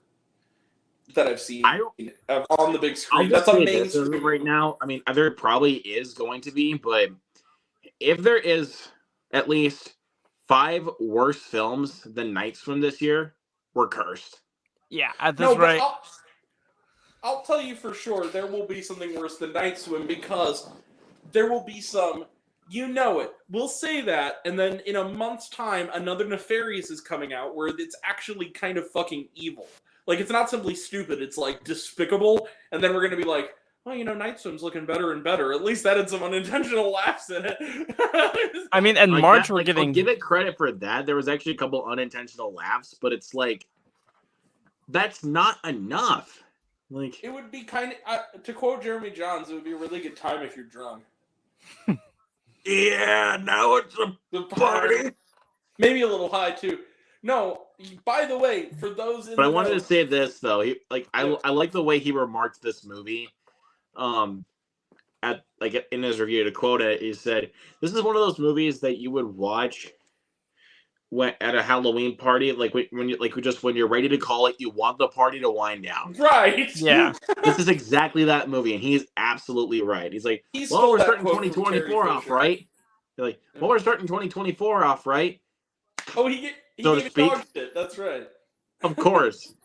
S2: that I've seen on the big
S1: I'll
S2: screen.
S1: just
S2: That's a
S1: say
S2: main
S1: this
S2: screen.
S1: right now. I mean, there probably is going to be, but if there is at least 5 worse films than Night Swim this year, we're cursed.
S3: Yeah, at this
S2: No, but
S3: rate.
S2: I'll tell you for sure there will be something worse than Night Swim, because there will be some, you know it. We'll say that, and then in a month's time, another Nefarious is coming out where it's actually kind of fucking evil. Like, it's not simply stupid, it's like despicable, and then we're going to be like, well, Night Swim's looking better and better. At least that had some unintentional laughs in it.
S3: I mean, in
S1: Like
S3: March
S1: that,
S3: we're
S1: like,
S3: getting.
S1: I'll give it credit for that. There was actually a couple unintentional laughs, but it's like that's not enough. Like,
S2: It would be kind of, to quote Jeremy Johns, it would be a really good time if you're drunk.
S1: yeah, now it's a
S2: The
S1: party.
S2: Maybe a little high too. No, by the way, for those in
S1: But I
S2: the
S1: wanted
S2: know,
S1: to say this though. I like the way he remarked this movie. At like in his review, to quote it, he said, "This is one of those movies that you would watch when at a Halloween party, like when you're ready to call it, you want the party to wind down."
S2: right?
S3: Yeah.
S1: This is exactly that movie, and he's absolutely right. He's like,
S2: He
S1: "Well,
S2: stole
S1: we're
S2: that
S1: starting
S2: quote from
S1: 2024
S2: Terry
S1: off,
S2: Fisher.
S1: right?" They're like, "Well, we're starting 2024 off, right?"
S2: Oh, he
S1: So to
S2: gave
S1: speak.
S2: dog shit. That's right.
S1: Of course.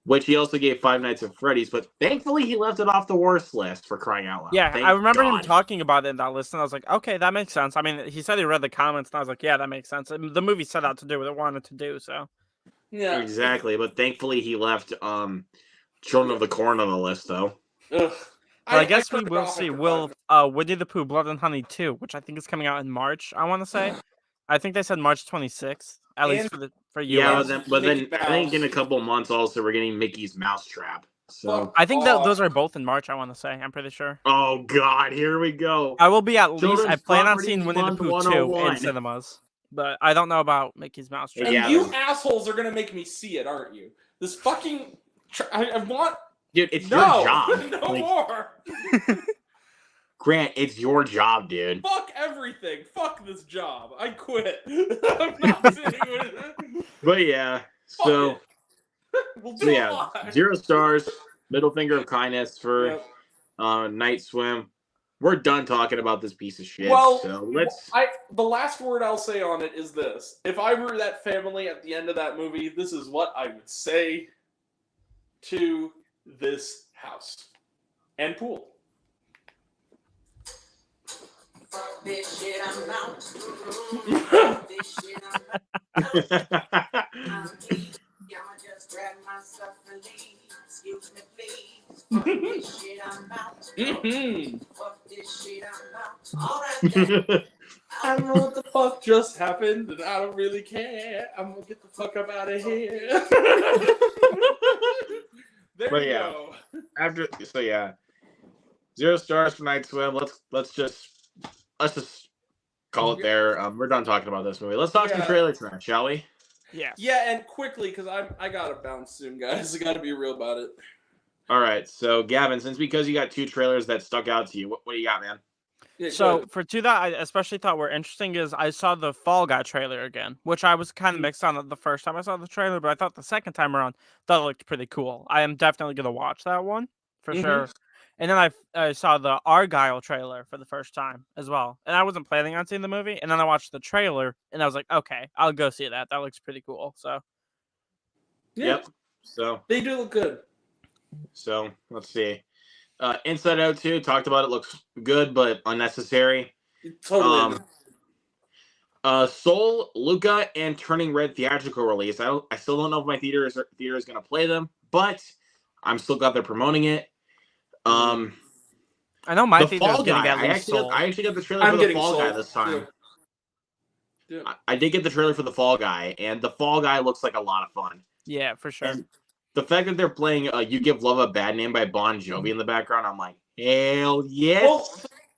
S1: Which he also gave Five Nights at Freddy's, but thankfully he left it off the worst list for crying out loud.
S3: Yeah,
S1: Thank
S3: I remember him
S1: God.
S3: talking about it in that list, and I was like, okay, that makes sense. I mean, he said he read the comments, and I was like, yeah, that makes sense. And the movie set out to do what it wanted to do, so.
S2: Yeah.
S1: Exactly, but thankfully he left Children of the Corn on the list, though.
S2: Ugh.
S3: But I guess we
S2: turned it
S3: will
S2: off
S3: see
S2: after
S3: Winnie the Pooh Blood and Honey 2, which I think is coming out in March, I want to say. I think they said March 26th, at least for you.
S1: Yeah,
S2: US.
S1: but then
S2: Mickey
S1: I think in a
S2: Mouse.
S1: couple months also we're getting Mickey's Mousetrap. So,
S3: I think that those are both in March, I want to say. I'm pretty sure.
S1: oh God, here we go.
S3: I will be at least. I
S1: Children's
S3: plan on
S1: Properties
S3: seeing Winnie the
S1: Month
S3: Pooh 2
S1: 101.
S3: in cinemas, but I don't know about Mickey's Mouse Trap.
S2: And
S1: Yeah.
S2: you assholes are gonna make me see it, aren't you? This fucking. I want.
S1: Dude, it's
S2: No!
S1: your job.
S2: No
S1: Like,
S2: more!
S1: Grant, it's your job, dude.
S2: Fuck everything. Fuck this job. I quit. I'm not sitting with it.
S1: But yeah,
S2: Fuck
S1: so
S2: it. We'll do
S1: So
S2: it
S1: yeah,
S2: live.
S1: 0 stars, middle finger of kindness for
S2: Yep.
S1: Night Swim. We're done talking about this piece of shit.
S2: Well,
S1: so let's.
S2: the last word I'll say on it is this. If I were that family at the end of that movie, this is what I would say to this house and pool.
S6: Fuck this shit, I'm out. Fuck this shit, I'm out. I'ma just grab myself and leave. Excuse me, please. Fuck this shit, I'm out.
S2: Mm-hmm.
S6: Fuck this shit, I'm out. Alright then.
S2: I don't know what the fuck just happened, and I don't really care. I'm gonna get the fuck up out of here. There
S1: But
S2: you
S1: yeah.
S2: go.
S1: 0 stars for Night Swim. Let's just call it there. We're done talking about this movie. Let's talk some
S2: Yeah.
S1: trailer trash, shall we?
S3: Yeah.
S2: Yeah, and quickly, because I gotta bounce soon, guys. I gotta be real about it.
S1: All right. So Gavin, because you got 2 trailers that stuck out to you, what do you got, man?
S2: Yeah, go
S3: So
S2: ahead.
S3: for 2 that I especially thought were interesting is I saw the Fall Guy trailer again, which I was kind of mixed on the first time I saw the trailer, but I thought the second time around that looked pretty cool. I am definitely gonna watch that one for
S2: Mhm.
S3: sure. And then I saw the Argyle trailer for the first time as well. And I wasn't planning on seeing the movie. And then I watched the trailer and I was like, okay, I'll go see that. That looks pretty cool. So
S2: Yeah,
S1: Yep. So
S2: they do look good.
S1: let's see. Inside Out 2, talked about it, looks good but unnecessary.
S2: Totally.
S1: Soul, Luca, and Turning Red theatrical release. I still don't know if my theater is going to play them, but I'm still glad they're promoting it.
S3: I know my
S1: The
S3: theater is
S1: Fall
S3: getting
S1: Guy.
S3: at least Soul.
S1: I actually got the trailer for the Fall Guy this time.
S2: Yeah.
S1: I did get the trailer for the Fall Guy, and the Fall Guy looks like a lot of fun.
S3: Yeah, for sure.
S1: And the fact that they're playing "You Give Love a Bad Name" by Bon Jovi in the background, I'm like, hell yes.
S2: Well,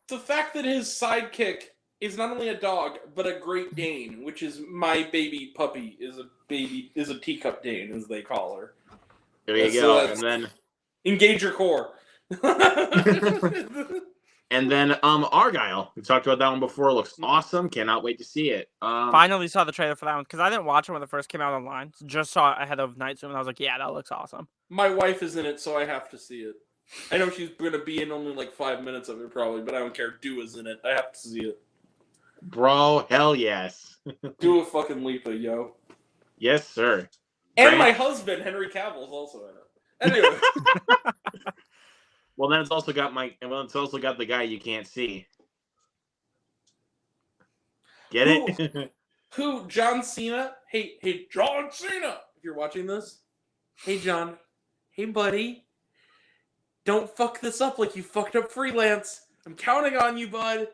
S2: the fact that his sidekick is not only a dog but a Great Dane, which is my baby puppy, is a teacup Dane, as they call her.
S1: There you
S2: So
S1: go.
S2: that's-
S1: And then
S2: Engage your core.
S1: Argyle. We talked about that one before. Looks awesome. Cannot wait to see it.
S3: Finally saw the trailer for that one because I didn't watch it when it first came out online. Just saw it ahead of Night Zoom and I was like, yeah, that looks awesome.
S2: My wife is in it, so I have to see it. I know she's going to be in only like 5 minutes of it probably, but I don't care. Dua's in it. I have to see it.
S1: Bro, hell yes.
S2: Dua fucking Lipa, yo.
S1: Yes, sir.
S2: And
S1: Grant?
S2: my husband, Henry Cavill, is also in it. Anyway.
S1: Well, then it's also got the guy you can't see. Get it?
S2: Who? John Cena? Hey, John Cena! If you're watching this, hey, John. Hey, buddy. Don't fuck this up like you fucked up Freelance. I'm counting on you, bud.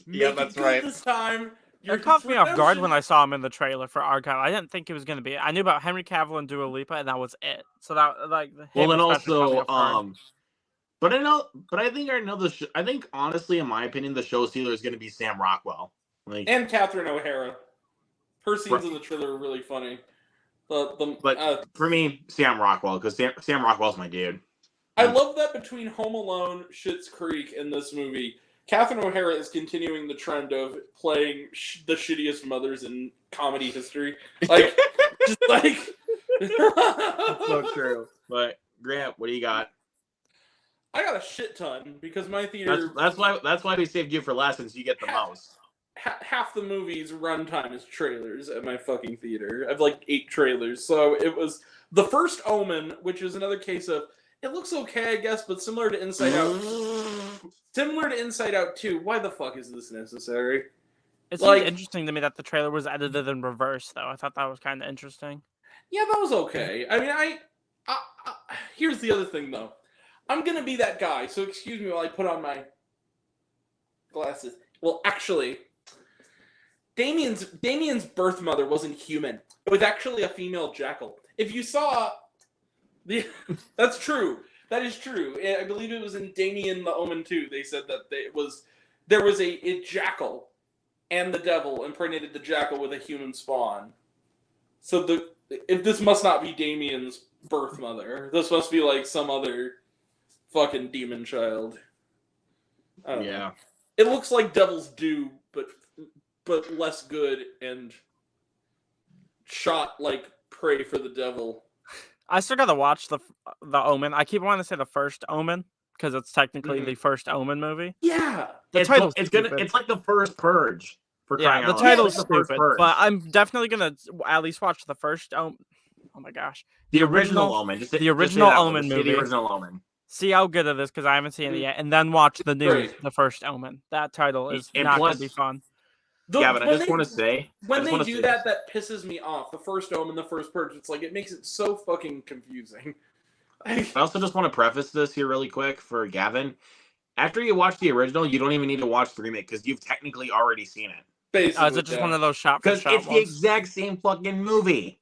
S1: Yeah,
S2: Make
S1: that's
S2: it good
S1: right.
S2: This time.
S3: It caught me off guard when I saw him in the trailer for Argyle. I didn't think it was going to be it. I knew about Henry Cavill and Dua Lipa, and that was it. So that, like,
S1: Well, then
S3: him especially caught me
S1: also,
S3: off guard.
S1: I think honestly, in my opinion, the show stealer is going to be Sam Rockwell. Like,
S2: And Catherine O'Hara. Her scenes in the trailer are really funny.
S1: but for me, Sam Rockwell, because Sam Rockwell's my dude.
S2: I love that between Home Alone, Schitt's Creek, and this movie, Catherine O'Hara is continuing the trend of playing the shittiest mothers in comedy history. Like, just like...
S1: So true. But Grant, what do you got?
S2: I got a shit ton because my theater...
S1: That's why we saved you for last, since you get the most.
S2: Half the movie's runtime is trailers at my fucking theater. I have like 8 trailers. So it was The First Omen, which is another case of, it looks okay, I guess, but similar to Inside Out. Similar to Inside Out 2, why the fuck is this necessary?
S3: It
S2: like-
S3: seemed interesting to me that the trailer was edited in reverse, though. I thought that was kind of interesting.
S2: Yeah, that was okay. I mean, I here's the other thing, though. I'm gonna be that guy, so excuse me while I put on my glasses. Well, actually, Damien's birth mother wasn't human. It was actually a female jackal. If you saw that's true. That is true. I believe it was in Damien the Omen 2. They said that there was a jackal, and the devil impregnated the jackal with a human spawn. So if this must not be Damien's birth mother, this must be like some other fucking demon child. I don't know. It looks like Devil's Due, but less good and shot like prey for the devil.
S3: I still gotta watch the Omen. I keep wanting to say the first Omen because it's technically the first Omen movie.
S2: Yeah,
S3: The title's stupid.
S1: It's like the first Purge. For crying
S3: the
S1: out loud.
S3: title's
S1: It's the first
S3: stupid,
S1: Purge.
S3: but I'm definitely gonna at least watch the first Omen. Oh my gosh,
S1: the original Omen. Just say that one.
S3: Omen
S1: Just say
S3: movie.
S1: The original Omen.
S3: See how good it is because I haven't seen it yet, and then watch the first Omen. That title is
S1: And
S3: not
S1: plus-
S3: gonna be fun.
S1: Gavin, I just want to say
S2: when they do that pisses me off. The first Omen, the first Purge. It's like it makes it so fucking confusing.
S1: I also just want to preface this here really quick for Gavin. After you watch the original, you don't even need to watch the remake because you've technically already seen it.
S2: Basically,
S3: Is it just one of those shot for
S1: Because
S3: shot
S1: it's the
S3: ones?
S1: exact same fucking movie.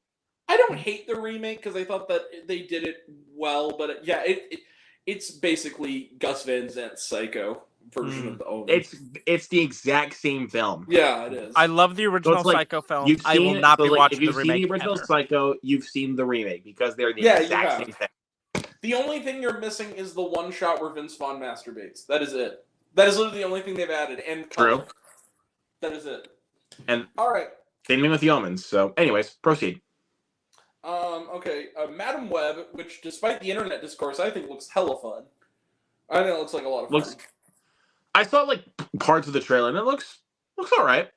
S2: I don't hate the remake because I thought that they did it well, but it's basically Gus Van Sant's Psycho version of the Omen.
S1: It's the exact same film.
S2: Yeah, it is.
S3: I love the original
S1: it's like,
S3: Psycho film.
S1: You've
S3: I
S1: seen
S3: will
S1: it,
S3: not
S1: so
S3: be
S1: like,
S3: watching
S1: if you've
S3: the remake
S1: seen the original
S3: ever.
S1: Psycho, you've seen the remake because they're the
S2: Yeah, you
S1: exact
S2: have.
S1: same thing.
S2: The only thing you're missing is the one shot where Vince Vaughn masturbates. That is it. That is literally the only thing they've added. And
S1: True.
S2: That is it.
S1: And
S2: all right.
S1: Same thing with the Omens. So, anyways, proceed.
S2: Okay. Madam Web, which despite the internet discourse, I think looks hella fun. I think it looks like a lot of
S1: Looks.
S2: fun.
S1: I saw like parts of the trailer, and it looks all right.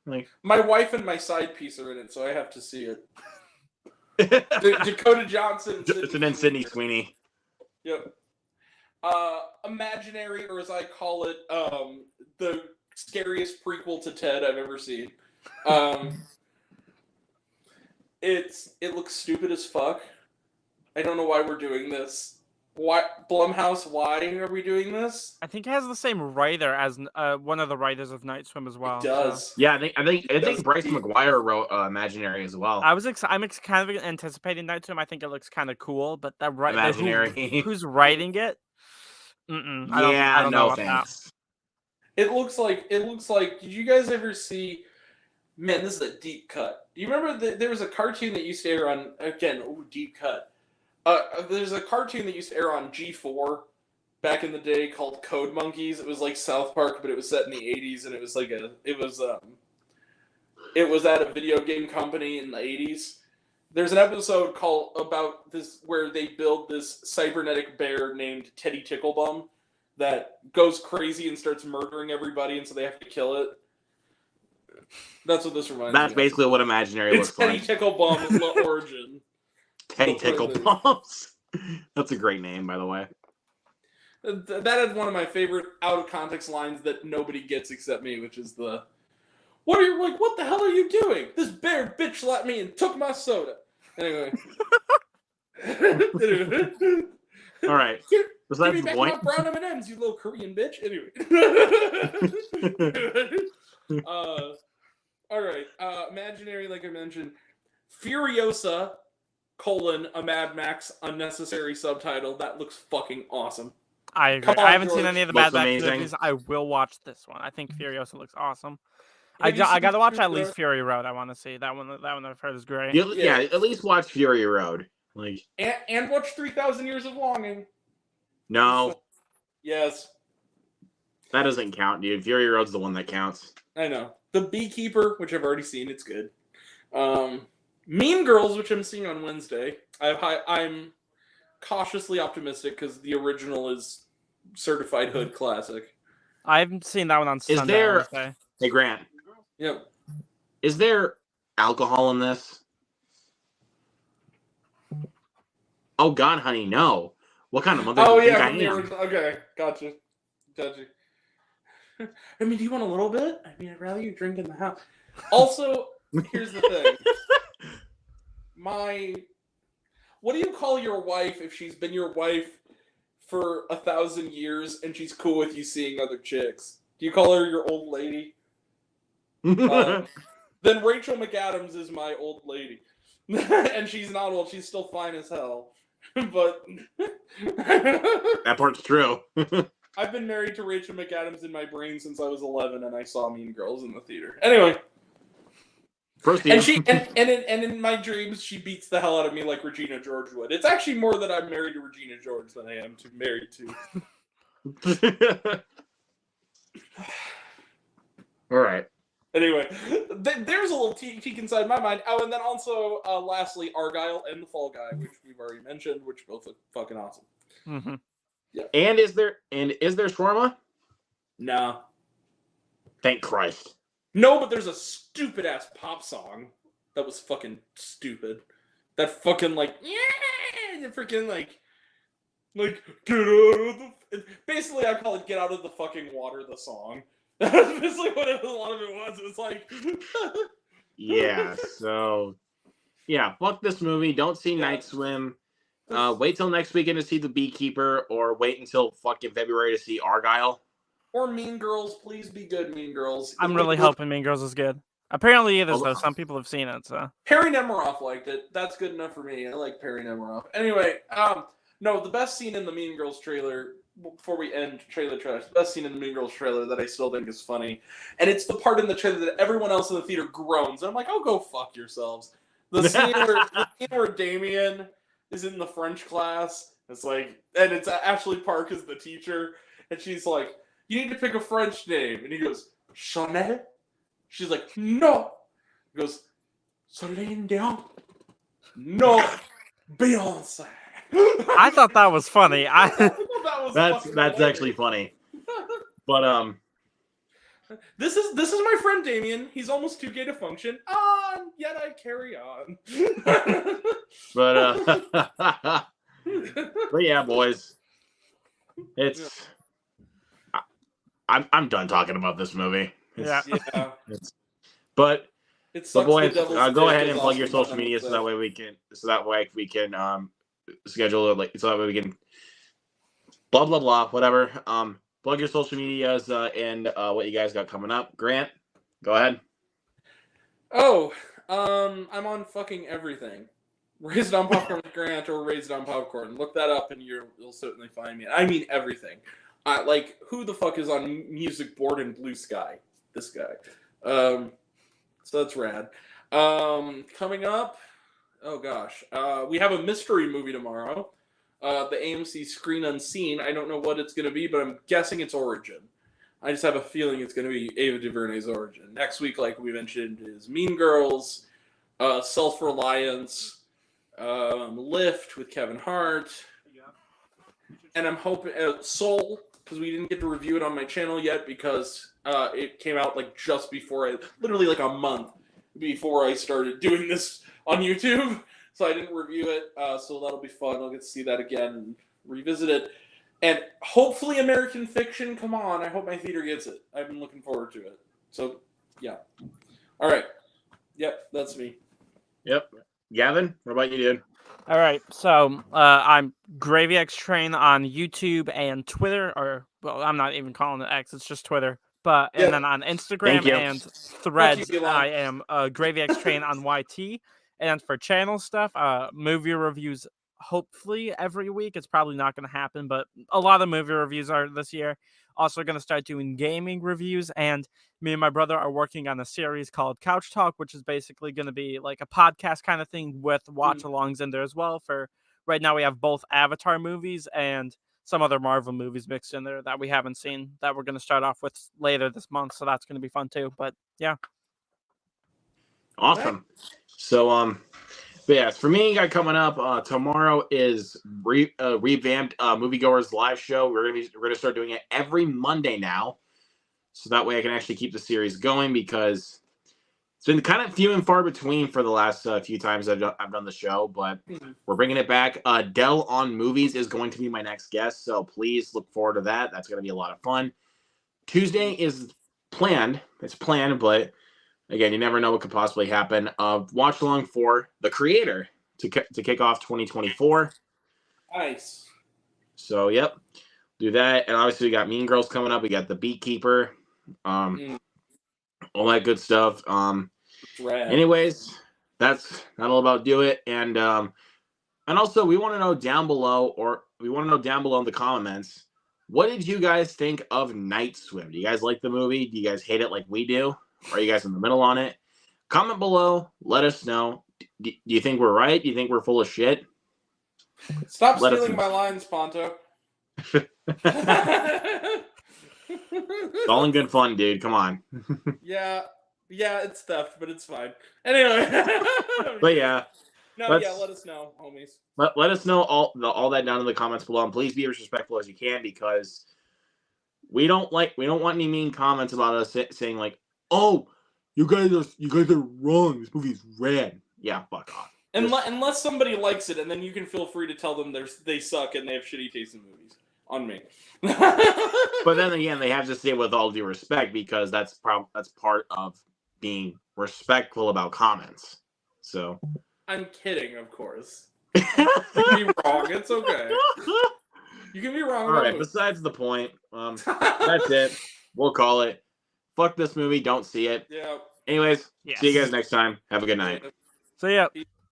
S1: Like
S2: My wife and my side piece are in it, so I have to see it. Dakota Johnson.
S1: it's an Sydney Sweeney.
S2: Yep. Imaginary, or as I call it, the scariest prequel to Ted I've ever seen. It looks stupid as fuck. I don't know why we're doing this. Why, Blumhouse? Why are we doing this?
S3: I think it has the same writer as one of the writers of Night Swim as well.
S2: It does.
S3: So.
S1: Yeah, I think Bryce McGuire wrote Imaginary as well.
S3: I'm kind of anticipating Night Swim. I think it looks kind of cool, but that
S1: Imaginary.
S3: who's writing it? I don't know about
S1: thanks.
S2: It looks like. Did you guys ever see? Man, this is a deep cut. Do you remember there was a cartoon that used to air on deep cut. There's a cartoon that used to air on G4 back in the day called Code Monkeys. It was like South Park, but it was set in the 80s, and it was at a video game company in the 80s. There's an episode about this where they build this cybernetic bear named Teddy Ticklebum that goes crazy and starts murdering everybody, and so they have to kill it. That's what this reminds me of.
S1: That's basically what Imaginary looks
S2: Teddy
S1: like.
S2: Ticklebum's origin.
S1: Teddy Ticklebums. That's a great name, by the way.
S2: That is one of my favorite out of context lines that nobody gets except me, which is what the hell are you doing? This bear bitch slapped me and took my soda. Anyway.
S1: All right. Was
S2: Give
S1: that
S2: me
S1: the
S2: back
S1: point?
S2: my brown M&Ms, you little Korean bitch. Anyway. All right. Imaginary, like I mentioned. Furiosa, a Mad Max unnecessary subtitle. That looks fucking awesome.
S3: I agree.
S2: Come on,
S3: I haven't
S2: George.
S3: seen any of the
S1: Looks
S3: Mad Max
S1: amazing.
S3: movies. I will watch this one. I think Furiosa looks awesome.
S2: Have you
S3: I
S2: seen
S3: gotta watch at
S2: Fury
S3: least Fury Road. I want to see that one. That one I've heard is great.
S1: Yeah, at least watch Fury Road. Like,
S2: And watch 3,000 Years of Longing.
S1: no,
S2: Yes,
S1: that doesn't count, dude. Fury Road's the one that counts.
S2: I know. The Beekeeper, which I've already seen, it's good. Mean Girls, which I'm seeing on Wednesday. I'm cautiously optimistic because the original is certified hood classic.
S3: I haven't seen that one on Sunday. I
S1: there-
S3: wanna say.
S1: Hey, Grant,
S2: Yep.
S1: is there alcohol in this? Oh God, honey, no. What kind of mother
S2: Oh
S1: do you
S2: yeah,
S1: think I am?
S2: okay, gotcha. I mean, do you want a little bit? I mean, I'd rather you drink in the house. Also, here's the thing. What do you call your wife if she's been your wife for 1,000 years and she's cool with you seeing other chicks? Do you call her your old lady? Then Rachel McAdams is my old lady. And she's not old, she's still fine as hell. But
S1: That part's true.
S2: I've been married to Rachel McAdams in my brain since I was 11, and I saw Mean Girls in the theater. Anyway,
S1: First,
S2: and in my dreams, she beats the hell out of me like Regina George would. It's actually more that I'm married to Regina George than I am to married to.
S1: All right.
S2: Anyway, there's a little teak inside my mind. Oh, and then also, lastly, Argyle and the Fall Guy, which we've already mentioned, which both look fucking awesome.
S3: Mm-hmm.
S2: Yeah.
S1: And is there shawarma?
S2: Nah.
S1: Thank Christ.
S2: No, but there's a stupid ass pop song that was fucking stupid. That fucking freaking get out of the. Basically, I call it "Get Out of the Fucking Water." The song. That's basically what a lot of it was. It was like.
S1: Yeah. So. Yeah. Fuck this movie. Don't see Night Swim. Wait till next weekend to see The Beekeeper, or wait until fucking February to see Argyle.
S2: Or Mean Girls, please be good, Mean Girls.
S3: I'm really hoping Mean Girls is good. Apparently it is, though. Some people have seen it, so.
S2: Perry Nemiroff liked it. That's good enough for me. I like Perry Nemiroff. Anyway, no, the best scene in the Mean Girls trailer, before we end trailer trash, the best scene in the Mean Girls trailer that I still think is funny, and it's the part in the trailer that everyone else in the theater groans. And I'm like, oh, go fuck yourselves. The scene where Damien is in the French class. It's like, and it's Ashley Park is the teacher, and she's like, you need to pick a French name. And he goes, Chanel? She's like, no. He goes, Celine Dion? No. Beyonce.
S3: I thought that was funny.
S2: I thought that was
S1: That's
S2: fucking hilarious.
S1: actually funny. But
S2: This is my friend Damien. He's almost too gay to function. Yet I carry on.
S1: but yeah, boys, it's I'm done talking about this movie. It's,
S3: Yeah.
S1: but
S2: It
S1: So
S2: sucks
S1: boys,
S2: the devil's
S1: go
S2: dick,
S1: ahead
S2: as
S1: and plug your
S2: Austin
S1: social
S2: Button
S1: media
S2: would
S1: so
S2: say.
S1: that way we can schedule it so that way we can blah blah blah whatever. Plug your social medias and what you guys got coming up. Grant, go ahead.
S2: Oh, I'm on fucking everything. Raised on Popcorn with Grant or Raised on Popcorn. Look that up and you'll certainly find me. I mean everything. Like, who the fuck is on Music Board and Blue Sky? This guy. So that's rad. Coming up, oh gosh, we have a mystery movie tomorrow. The AMC Screen Unseen. I don't know what it's going to be, but I'm guessing it's Origin. I just have a feeling it's going to be Ava DuVernay's Origin. Next week, like we mentioned, is Mean Girls, Self-Reliance, Lift with Kevin Hart, and I'm hoping Soul, because we didn't get to review it on my channel yet because it came out like just before literally like a month before I started doing this on YouTube, so I didn't review it. So that'll be fun. I'll get to see that again and revisit it. And hopefully American Fiction, come on. I hope my theater gets it. I've been looking forward to it. So, yeah. All right. Yep, that's me.
S1: Yep. Gavin, what about you, dude?
S3: All right, so I'm Gravy X Train on YouTube and Twitter, or well, I'm not even calling it X; it's just Twitter. But
S2: Yeah.
S3: and then on Instagram
S1: you.
S3: and Threads,
S2: Elon.
S3: I am Gravy X Train on YT. And for channel stuff, movie reviews. Hopefully every week. It's probably not going to happen, but a lot of movie reviews are this year. Also going to start doing gaming reviews, and me and my brother are working on a series called Couch Talk, which is basically going to be like a podcast kind of thing with watch-alongs in there as well. For right now, we have both Avatar movies and some other Marvel movies mixed in there that we haven't seen that we're going to start off with later this month. So that's going to be fun too. But yeah.
S1: Awesome. So but yeah, for me, got coming up tomorrow is revamped moviegoers live show. We're gonna start doing it every Monday now, so that way I can actually keep the series going because it's been kind of few and far between for the last few times I've done the show. But we're bringing it back. Dell on Movies is going to be my next guest, so please look forward to that. That's gonna be a lot of fun. Tuesday is planned. It's planned, but again, you never know what could possibly happen. Watch along for The Creator to kick off 2024.
S2: Nice.
S1: So, yep, do that. And obviously, we got Mean Girls coming up. We got The Beekeeper, all that good stuff.
S2: Rad.
S1: Anyways, that's all about do it. And also, we want to know down below, in the comments, what did you guys think of Night Swim? Do you guys like the movie? Do you guys hate it like we do? Or are you guys in the middle on it? Comment below. Let us know. Do you think we're right? Do you think we're full of shit?
S2: Stop
S1: Let us
S2: stealing
S1: know.
S2: my lines, Ponto.
S1: It's all in good fun, dude. Come on.
S2: Yeah, it's theft, but it's fine. Anyway.
S1: But yeah,
S2: No,
S1: let's-
S2: let us know, homies.
S1: let us know all that down in the comments below, and please be as respectful as you can because we don't want any mean comments about us saying like, "Oh, you guys are wrong. This movie is rad." Yeah, fuck off.
S2: Unless somebody likes it, and then you can feel free to tell them they suck and they have shitty taste in movies. On me.
S1: But then again, they have to say with all due respect because that's part of being respectful about comments. So
S2: I'm kidding, of course. You can be wrong. It's okay. You can be wrong.
S1: All right. Besides the point, that's it. We'll call it. Fuck this movie. Don't see it.
S2: Yeah.
S1: Anyways,
S3: Yes.
S1: see you guys next time. Have a good night.
S3: So yeah.